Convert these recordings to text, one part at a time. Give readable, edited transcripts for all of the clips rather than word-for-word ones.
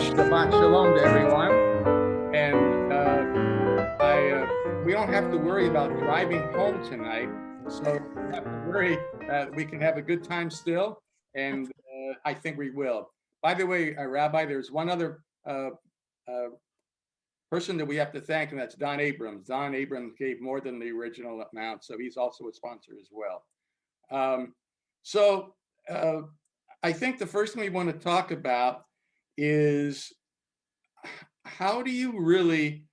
Shabbat Shalom to everyone. And we don't have to worry about driving home tonight. So we don't have to worry. We can have a good time still. And I think we will. By the way, Rabbi, there's one other person that we have to thank, and that's Don Abrams. Don Abrams gave more than the original amount, so he's also a sponsor as well. So I think the first thing we want to talk about is how do you really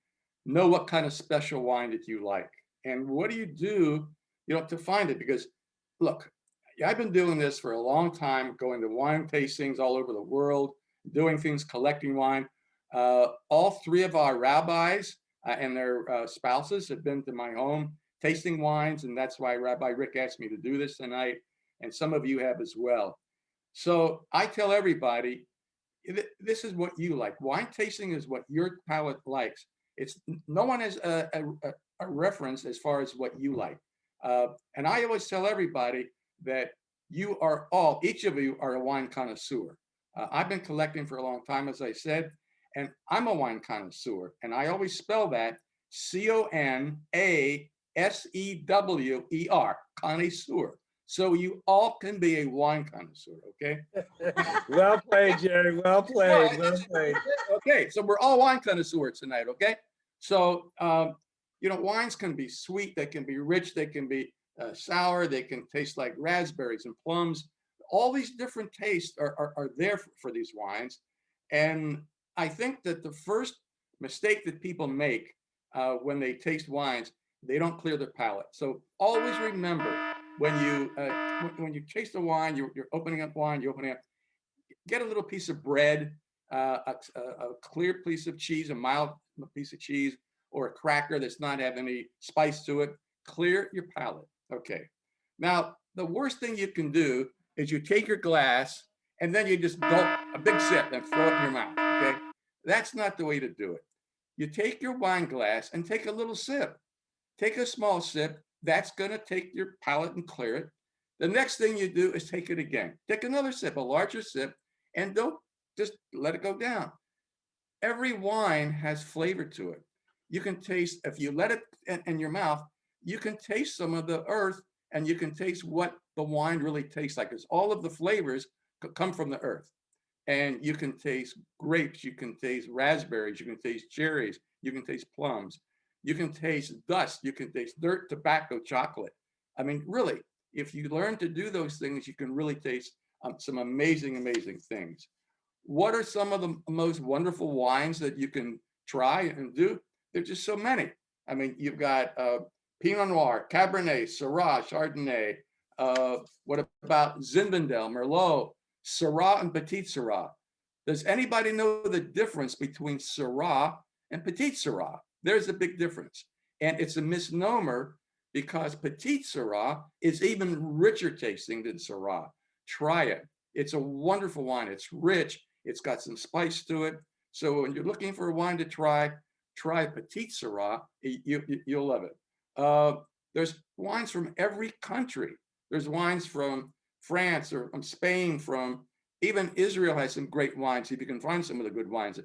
know what kind of special wine that you like, and what do you do, to find it? Because look, I've been doing this for a long time, going to wine tastings all over the world, doing things, collecting wine. All three of our rabbis and their spouses have been to my home tasting wines, and that's why Rabbi Rick asked me to do this tonight, and some of you have as well. So I tell everybody, this is what you like. Wine tasting is what your palate likes. It's no one has a reference as far as what you like. And I always tell everybody that each of you are a wine connoisseur. I've been collecting for a long time, as I said, and I'm a wine connoisseur. And I always spell that Connoissewer, connoisseur. So you all can be a wine connoisseur, okay? Well played, Jerry. Well played. Well played. Okay, so we're all wine connoisseurs tonight, okay? So, wines can be sweet, they can be rich, they can be sour, they can taste like raspberries and plums. All these different tastes are there for these wines. And I think that the first mistake that people make when they taste wines, they don't clear their palate. So always remember, when you taste a wine, you're opening up wine, get a little piece of bread, a clear piece of cheese, a mild piece of cheese, or a cracker that's not having any spice to it. Clear your palate. Okay. Now, the worst thing you can do is you take your glass and then you just gulp a big sip and throw it in your mouth. Okay. That's not the way to do it. You take your wine glass and take a little sip. Take a small sip. That's going to take your palate and clear it. The next thing you do is take it again. Take another sip, a larger sip, and don't just let it go down. Every wine has flavor to it. You can taste, if you let it in your mouth, you can taste some of the earth, and you can taste what the wine really tastes like, because all of the flavors come from the earth. And you can taste grapes, you can taste raspberries, you can taste cherries, you can taste plums, you can taste dust, you can taste dirt, tobacco, chocolate. I mean, really, if you learn to do those things, you can really taste some amazing, amazing things. What are some of the most wonderful wines that you can try and do? There's just so many. I mean, you've got Pinot Noir, Cabernet, Syrah, Chardonnay. What about Zinfandel, Merlot, Syrah, and Petit Syrah? Does anybody know the difference between Syrah and Petit Syrah? There's a big difference. And it's a misnomer because Petit Syrah is even richer tasting than Syrah. Try it. It's a wonderful wine. It's rich. It's got some spice to it. So when you're looking for a wine to try Petit Syrah. You'll love it. There's wines from every country. There's wines from France or from Spain, from even Israel has some great wines. If you can find some of the good wines.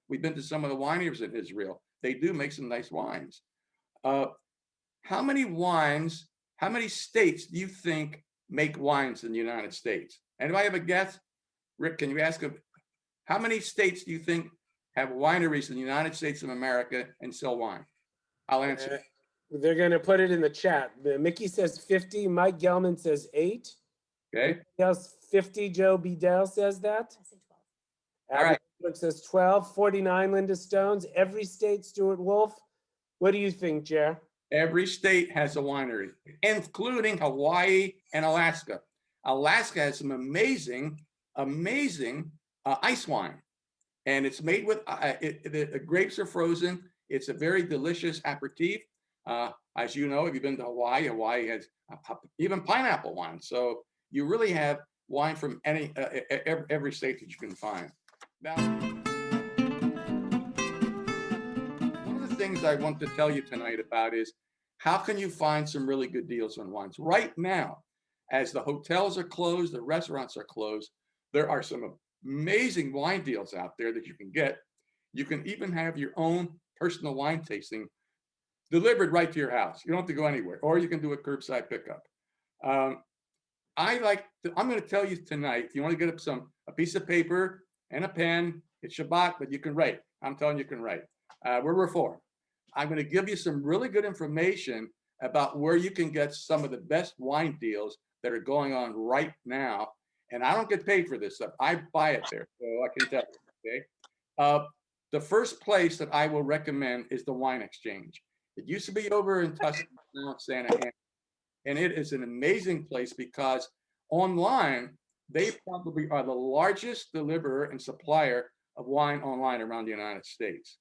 We've been to some of the wineries in Israel. They do make some nice wines. How many states do you think make wines in the United States? Anybody have a guess? Rick, can you ask him, how many states do you think have wineries in the United States of America and sell wine? I'll answer. They're going to put it in the chat. Mickey says 50. Mike Gelman says 8. Okay. Else 50. Joe Bedell says that. I say 12. All right. Alex says 12. 49. Linda Stones. Every state. Stuart Wolf. What do you think, Jer? Every state has a winery, including Hawaii and Alaska. Alaska has some amazing ice wine. And it's made with, the grapes are frozen. It's a very delicious aperitif. As you know, if you've been to Hawaii, Hawaii has even pineapple wine. So you really have wine from every state that you can find. Now, one of the things I want to tell you tonight about is how can you find some really good deals on wines? Right now, as the hotels are closed, the restaurants are closed, there are some amazing wine deals out there that you can get. You can even have your own personal wine tasting delivered right to your house. You don't have to go anywhere, or you can do a curbside pickup. Um, I'm going to tell you tonight, if you want to get up a piece of paper and a pen, it's Shabbat, but you can write. I'm telling you, you can write. We're Reform. I'm going to give you some really good information about where you can get some of the best wine deals that are going on right now. And I don't get paid for this stuff. I buy it there, so I can tell you. Okay. The first place that I will recommend is the Wine Exchange. It used to be over in Tuscany, now it's Santa Ana. And it is an amazing place because online, they probably are the largest deliverer and supplier of wine online around the United States.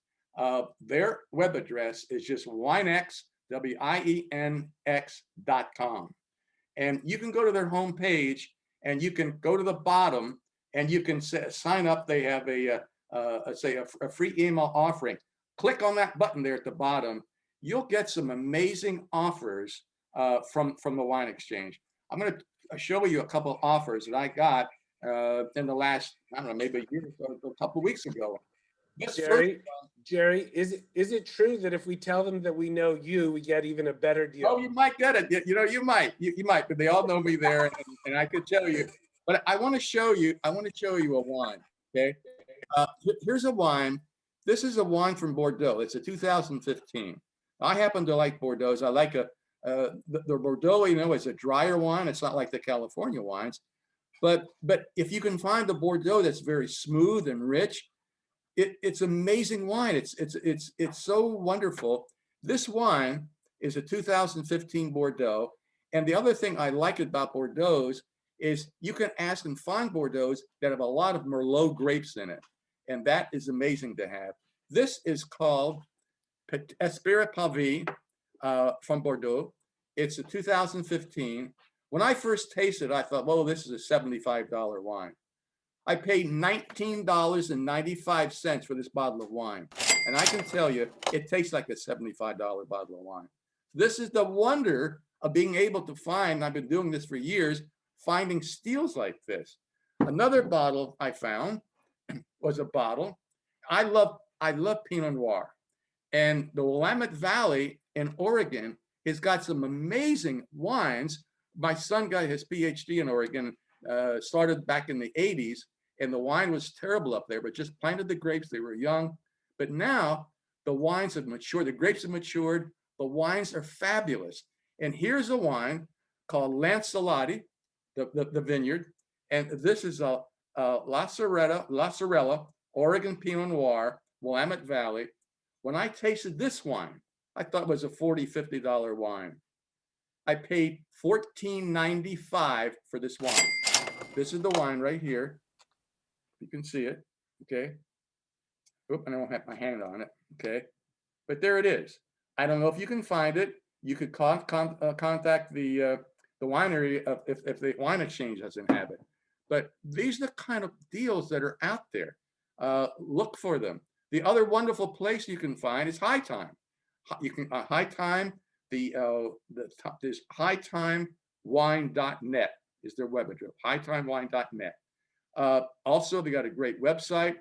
Their web address is just winex, WIENX.com. And you can go to their homepage and you can go to the bottom and you can sign up. They have a free email offering. Click on that button there at the bottom. You'll get some amazing offers from the Wine Exchange. I'm going to show you a couple of offers that I got in the last, I don't know, maybe a year or so, a couple of weeks ago. Jerry, is it true that if we tell them that we know you, we get even a better deal? Oh, you might get it. You know, you might, but they all know me there, and I could tell you. But I want to show you a wine. Okay, here's a wine. This is a wine from Bordeaux. It's a 2015. I happen to like Bordeaux. I like the Bordeaux. You know, is a drier wine. It's not like the California wines, but if you can find a Bordeaux that's very smooth and rich, it's amazing wine. It's so wonderful. This wine is a 2015 Bordeaux. And the other thing I like about Bordeaux is you can ask and find Bordeaux that have a lot of Merlot grapes in it. And that is amazing to have. This is called Esprit Pavé from Bordeaux. It's a 2015. When I first tasted it, I thought, well, this is a $75 wine. I paid $19.95 for this bottle of wine. And I can tell you, it tastes like a $75 bottle of wine. This is the wonder of being able to find, I've been doing this for years, finding steals like this. Another bottle I found was a bottle. I love Pinot Noir. And the Willamette Valley in Oregon has got some amazing wines. My son got his PhD in Oregon, started back in the 80s. And the wine was terrible up there, but just planted the grapes. They were young. But now the wines have matured. The grapes have matured. The wines are fabulous. And here's a wine called Lancelotti, the vineyard. And this is a La Sorella, Oregon Pinot Noir, Willamette Valley. When I tasted this wine, I thought it was a $40, $50 wine. I paid $14.95 for this wine. This is the wine right here. You can see it, okay? Oop, and I don't have my hand on it, okay? But there it is. I don't know if you can find it. You could contact the winery if the Wine Exchange doesn't have it. But these are the kind of deals that are out there. Look for them. The other wonderful place you can find is High Time. You can High Time. There's hightimewine.net is their web address. Hightimewine.net. Also, they got a great website.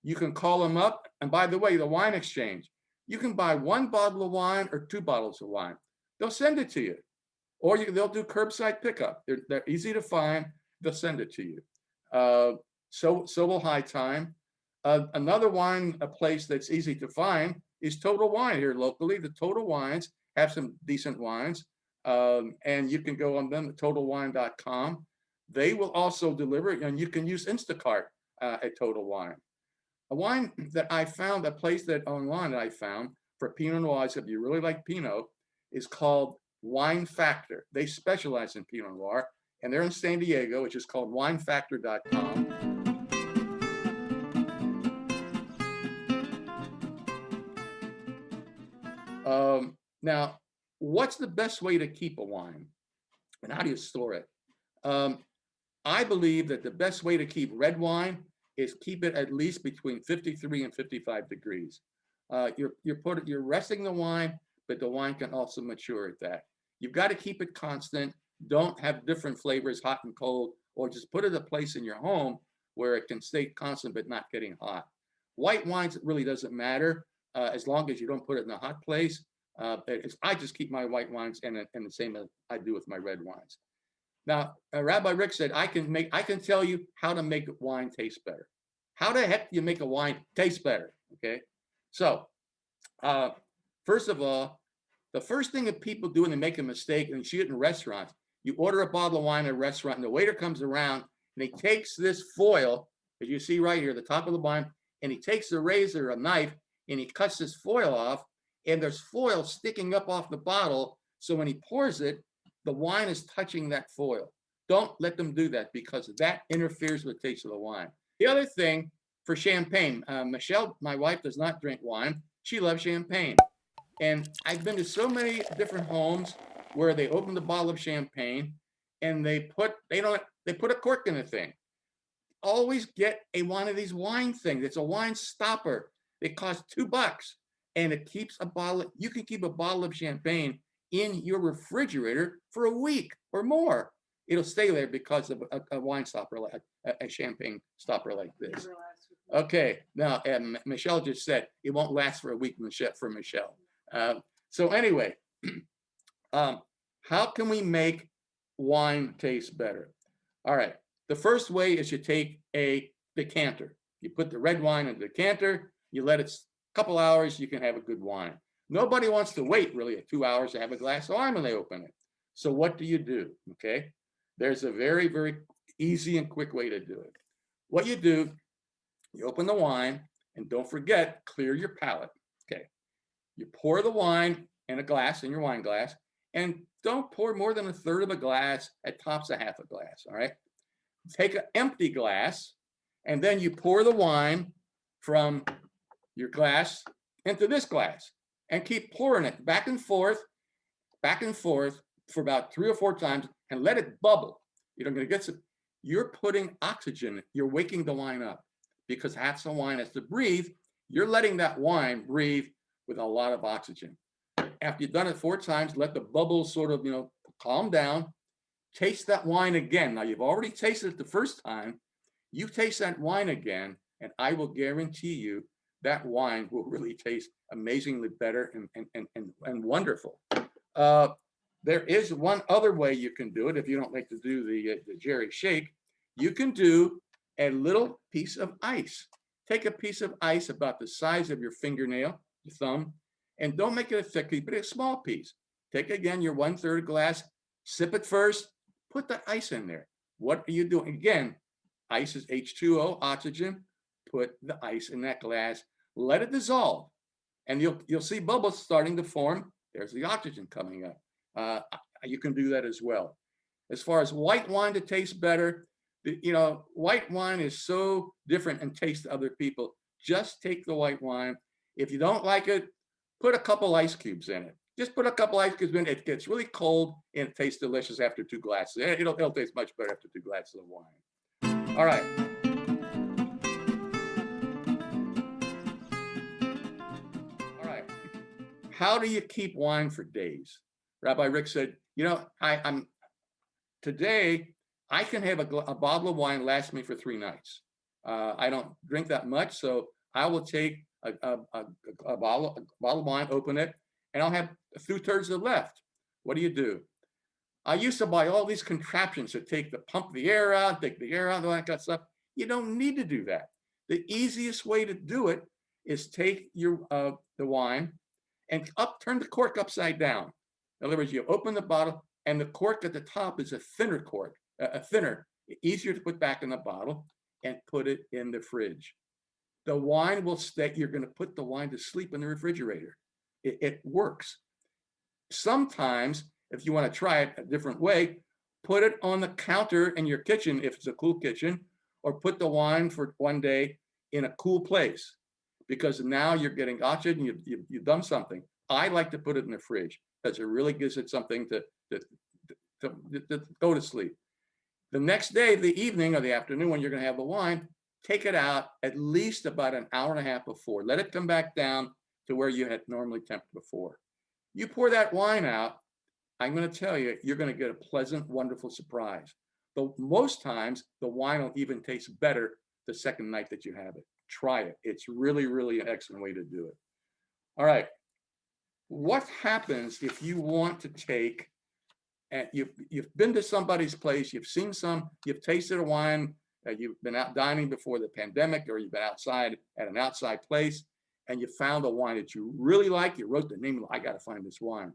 You can call them up. And by the way, the Wine Exchange, you can buy one bottle of wine or 2 bottles of wine. They'll send it to you. Or they'll do curbside pickup. They're easy to find. They'll send it to you. So will High Time. Another wine, a place that's easy to find is Total Wine here locally. The Total Wines have some decent wines. And you can go on them, totalwine.com. They will also deliver, and you can use Instacart at Total Wine. A wine that I found, a place that online I found for Pinot Noirs, if you really like Pinot, is called Wine Factor. They specialize in Pinot Noir, and they're in San Diego, which is called winefactor.com. Now, what's the best way to keep a wine, and how do you store it? I believe that the best way to keep red wine is keep it at least between 53 and 55 degrees. You're resting the wine, but the wine can also mature at that. You've got to keep it constant. Don't have different flavors, hot and cold, or just put it in a place in your home where it can stay constant but not getting hot. White wines, it really doesn't matter as long as you don't put it in a hot place. I just keep my white wines in the same as I do with my red wines. Now, Rabbi Rick said, I can tell you how to make wine taste better. How the heck do you make a wine taste better? Okay. So, first of all, the first thing that people do when they make a mistake, and you see it in restaurants, you order a bottle of wine at a restaurant, and the waiter comes around and he takes this foil, as you see right here, the top of the wine, and he takes a razor, a knife, and he cuts this foil off, and there's foil sticking up off the bottle. So when he pours it, the wine is touching that foil. Don't let them do that because that interferes with the taste of the wine. The other thing for champagne, Michelle, my wife, does not drink wine. She loves champagne. And I've been to so many different homes where they open the bottle of champagne and they put a cork in the thing. Always get one of these wine things. It's a wine stopper. It costs $2 and it keeps a bottle. You can keep a bottle of champagne in your refrigerator for a week or more. It'll stay there because of a wine stopper, like a champagne stopper like this. Okay, now Michelle just said it won't last for a week for Michelle. So anyway, how can we make wine taste better? All right, the first way is you take a decanter. You put the red wine in the decanter, you let it a couple hours, you can have a good wine. Nobody wants to wait really 2 hours to have a glass of wine when they open it. So what do you do? Okay, there's a very, very easy and quick way to do it. What you do, you open the wine, and don't forget, clear your palate. Okay, you pour the wine in a glass, in your wine glass, and don't pour more than a third of a glass, at tops a half a glass, all right? Take an empty glass, and then you pour the wine from your glass into this glass, and keep pouring it back and forth for about 3 or 4 times, and let it bubble. You're going to get some, you're putting oxygen, you're waking the wine up, because half the wine has to breathe. You're letting that wine breathe with a lot of oxygen. After you've done it 4 times, let the bubbles sort of, calm down. Taste that wine again. Now, you've already tasted it the first time. You taste that wine again, and I will guarantee you that wine will really taste amazingly better and wonderful. There is one other way you can do it if you don't like to do the Jerry shake. You can do a little piece of ice. Take a piece of ice about the size of your fingernail, your thumb, and don't make it a thick piece, but a small piece. Take again your 1/3 glass, sip it first, put the ice in there. What are you doing? Again, ice is H2O, oxygen. Put the ice in that glass, let it dissolve, and you'll see bubbles starting to form. There's the oxygen coming up. You can do that as well. As far as white wine to taste better, white wine is so different in taste to other people. Just take the white wine. If you don't like it, put a couple ice cubes in it. Just put a couple ice cubes in it. It gets really cold and it tastes delicious after 2 glasses. It'll taste much better after 2 glasses of wine. All right. All right. How do you keep wine for days? Rabbi Rick said, today I can have a bottle of wine last me for 3 nights. I don't drink that much, so I will take a bottle of wine, open it, and I'll have 2/3 of it left. What do? I used to buy all these contraptions to pump the air out, take the air out, all that kind of stuff. You don't need to do that. The easiest way to do it is take the wine and turn the cork upside down. In other words, you open the bottle, and the cork at the top is a thinner cork, easier to put back in the bottle, and put it in the fridge. The wine will stay. You're going to put the wine to sleep in the refrigerator. It works. Sometimes, if you want to try it a different way, put it on the counter in your kitchen if it's a cool kitchen, or put the wine for 1 day in a cool place, because now you're getting oxygen. You've done something. I like to put it in the fridge because it really gives it something to go to sleep. The next day, the evening or the afternoon, when you're going to have the wine, take it out at least about an hour and a half before. Let it come back down to where you had normally temped before. You pour that wine out, I'm going to tell you, you're going to get a pleasant, wonderful surprise. But most times, the wine will even taste better the second night that you have it. Try it. It's really, really an excellent way to do it. All right. What happens if you want to take, and you've been to somebody's place, you've seen some, you've tasted a wine, you've been out dining before the pandemic, or you've been outside at an outside place, and you found a wine that you really like. You wrote the name. I got to find this wine.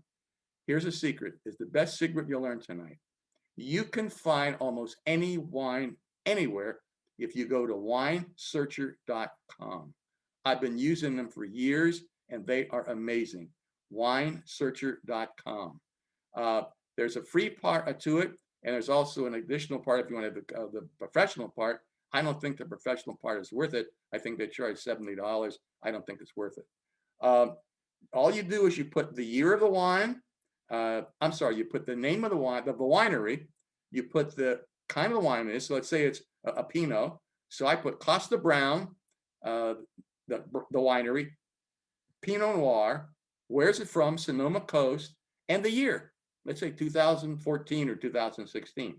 Here's a secret. It's the best secret you'll learn tonight. You can find almost any wine anywhere if you go to winesearcher.com. I've been using them for years, and they are amazing. Winesearcher.com. There's a free part to it, and there's also an additional part if you want to have the professional part. I don't think the professional part is worth it. I think they charge $70. I don't think it's worth it. All you do is you put the year of the wine. You put the name of the wine, the winery. You put the kind of the wine it is. So let's say it's a Pinot. So I put Costa Brown, the winery, Pinot Noir. Where's it from? Sonoma Coast, and the year. Let's say 2014 or 2016.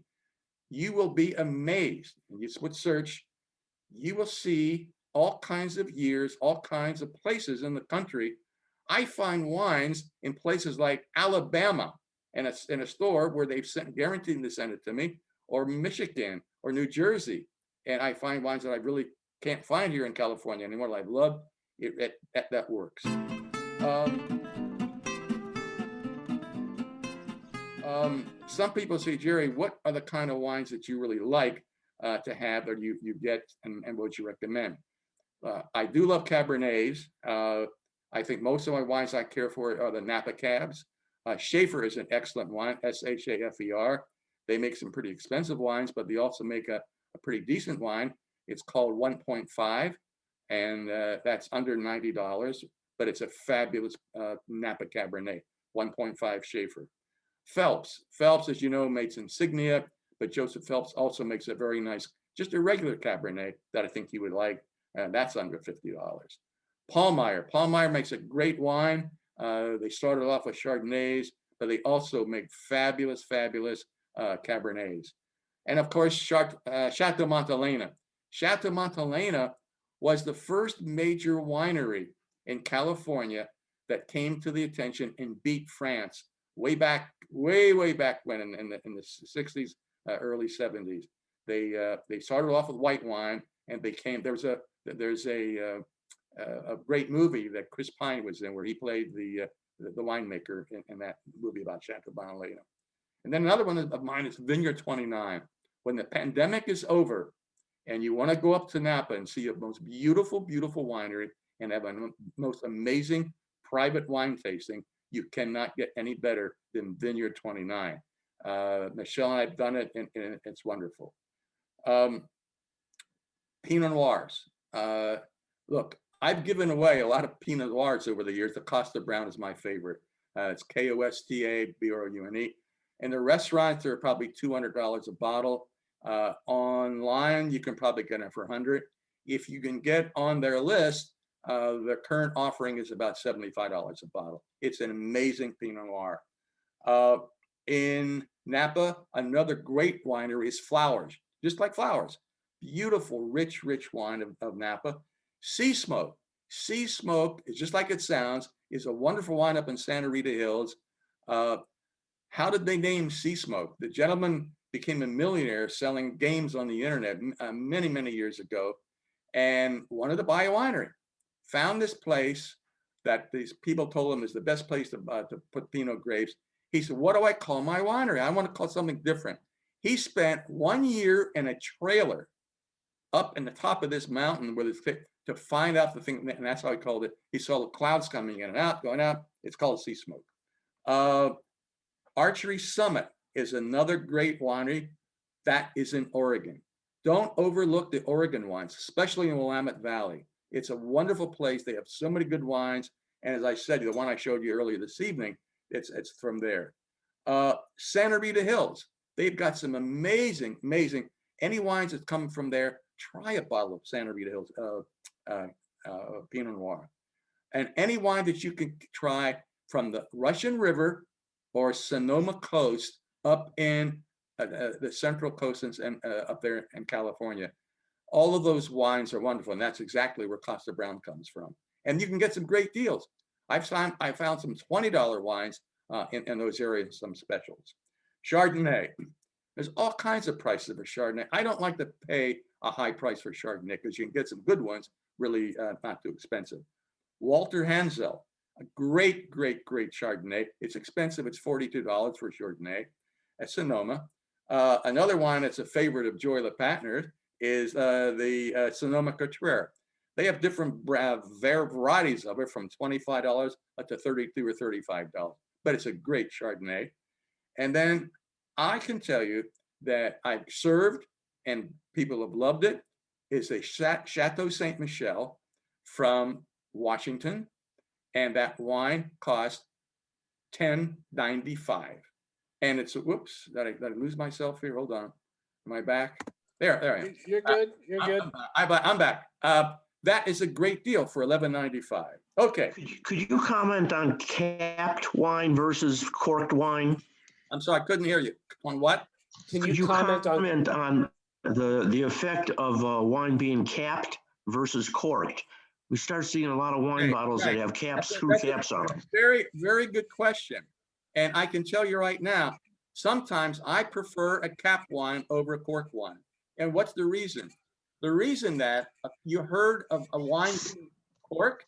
You will be amazed. And you would search. You will see all kinds of years, all kinds of places in the country. I find wines in places like Alabama, and it's in a store where they've guaranteed to send it to me, or Michigan, or New Jersey. And I find wines that I really can't find here in California anymore. I love it. That works. Some people say, Jerry, what are the kind of wines that you really like to have, or you get, and what you recommend? I do love Cabernets. I think most of my wines I care for are the Napa Cabs. Schaefer is an excellent wine, Schafer. They make some pretty expensive wines, but they also make a pretty decent wine. It's called 1.5, and that's under $90, but it's a fabulous Napa Cabernet, 1.5 Schaefer. Phelps, as you know, makes Insignia, but Joseph Phelps also makes a very nice, just a regular Cabernet that I think you would like, and that's under $50. Paulmeyer makes a great wine. They started off with Chardonnays, but they also make fabulous Cabernets. And of course, Chateau Montelena. Chateau Montelena was the first major winery in California that came to the attention and beat France way back when in the 60s, early 70s. They started off with white wine, and there's a great movie that Chris Pine was in where he played the winemaker in that movie about Chateau Montelena. And then another one of mine is Vineyard 29. When the pandemic is over and you want to go up to Napa and see a most beautiful winery and have a most amazing private wine tasting, you cannot get any better than Vineyard 29. Michelle and I have done it, and it's wonderful. Pinot Noirs. Look, I've given away a lot of Pinot Noirs over the years. The Costa Brown is my favorite. It's KOSTA BROUNE. And the restaurants are probably $200 a bottle. Online, you can probably get it for $100. If you can get on their list, the current offering is about $75 a bottle. It's an amazing Pinot Noir. In Napa, another great winery is Flowers, just like Flowers. Beautiful, rich wine of Napa. Sea Smoke. Sea Smoke is just like it sounds, is a wonderful wine up in Santa Rita Hills. How did they name Sea Smoke? The gentleman became a millionaire selling games on the internet many years ago, and wanted to buy a winery. Found this place that these people told him is the best place to put Pinot grapes. He said, what do I call my winery? I want to call something different. He spent 1 year in a trailer up in the top of this mountain where to find out the thing, and that's how he called it. He saw the clouds coming in and out, going out. It's called Sea Smoke. Archery Summit is another great winery that is in Oregon. Don't overlook the Oregon wines, especially in Willamette Valley. It's a wonderful place. They have so many good wines. And as I said, the one I showed you earlier this evening, it's from there. Santa Rita Hills, they've got some amazing. Any wines that come from there, try a bottle of Santa Rita Hills Pinot Noir. And any wine that you can try from the Russian River or Sonoma Coast up in the Central Coast and up there in California. All of those wines are wonderful, and that's exactly where Costa Brown comes from. And you can get some great deals. I found some $20 wines in those areas, some specials. Chardonnay. There's all kinds of prices for Chardonnay. I don't like to pay a high price for Chardonnay because you can get some good ones, really not too expensive. Walter Hansel, a great, great, great Chardonnay. It's expensive. It's $42 for Chardonnay at Sonoma. Another wine that's a favorite of Joy LePatner is the Sonoma-Cutrer. They have different varieties of it from $25 up to $32 or $35, but it's a great Chardonnay. And then I can tell you that I've served and people have loved it. It's a Chateau Saint Michel from Washington, and that wine cost $10.95. And it's whoops, did I lose myself here? Hold on. Am I back? There I am. You're good. You're good. I'm back. That is a great deal for $11.95. Okay. Could you comment on capped wine versus corked wine? I'm sorry, I couldn't hear you. On what? Can Could you comment on the effect of wine being capped versus corked? We start seeing a lot of wine bottles that have caps, screw caps on them. Very, very good question. And I can tell you right now, sometimes I prefer a capped wine over a corked wine. And what's the reason? The reason that you heard of a wine being corked,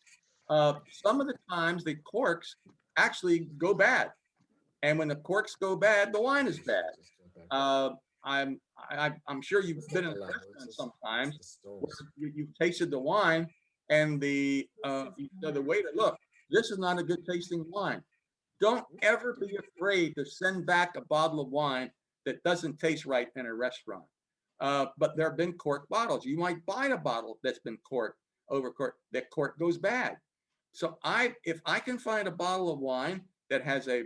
some of the times the corks actually go bad. And when the corks go bad, the wine is bad. I'm sure you've been in a restaurant sometimes where you've tasted the wine and the waiter, look, this is not a good tasting wine. Don't ever be afraid to send back a bottle of wine that doesn't taste right in a restaurant. But there have been corked bottles. You might buy a bottle that's been corked, overcorked, that cork goes bad. So if I can find a bottle of wine that has a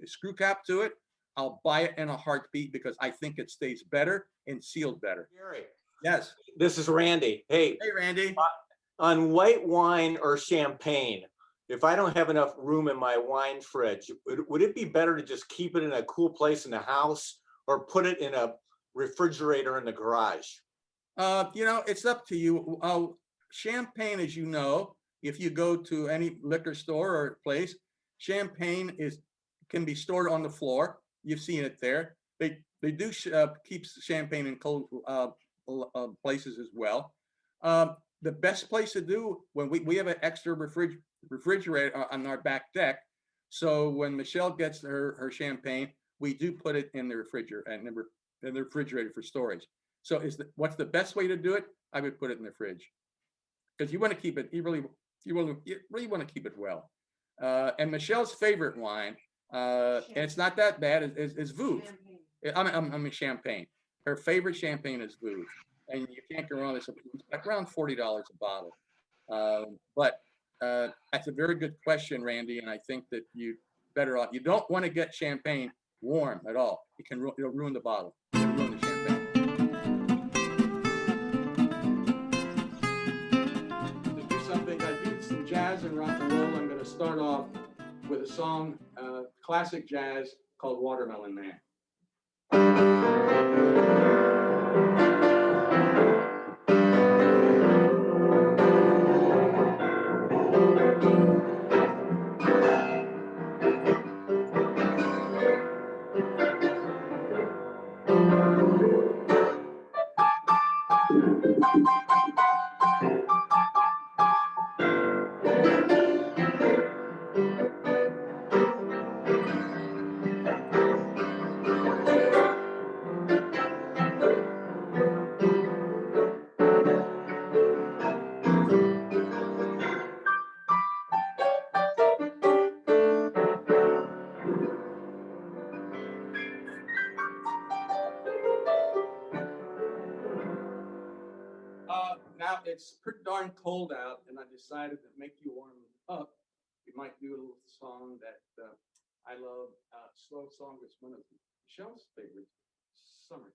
screw cap to it, I'll buy it in a heartbeat because I think it stays better and sealed better. Gary, Yes. this is Randy. Hey, Randy. on white wine or champagne, if I don't have enough room in my wine fridge, would it be better to just keep it in a cool place in the house or put it in a refrigerator in the garage? It's up to you. Champagne, as you know, if you go to any liquor store or place, champagne can be stored on the floor. You've seen it there. They do keep champagne in cold places as well. The best place to do when we have an extra refrigerator on our back deck. So when Michelle gets her champagne, we do put it in the refrigerator for storage. So what's the best way to do it? I would put it in the fridge because you want to keep it. You really want to keep it well. And Michelle's favorite wine, and it's not that bad, is Veuve. I mean champagne. Her favorite champagne is Veuve, and you can't go wrong. It's around $40 a bottle. But that's a very good question, Randy, and I think that you better off. You don't want to get champagne warm at all. It'll ruin the bottle. It'll ruin the champagne. To do something, I do some jazz and rock and roll. I'm going to start off with a song, classic jazz called Watermelon Man. Now it's pretty darn cold out, and I decided to make you warm up. We might do a little song that I love, slow song. It's one of Michelle's favorites, Summer.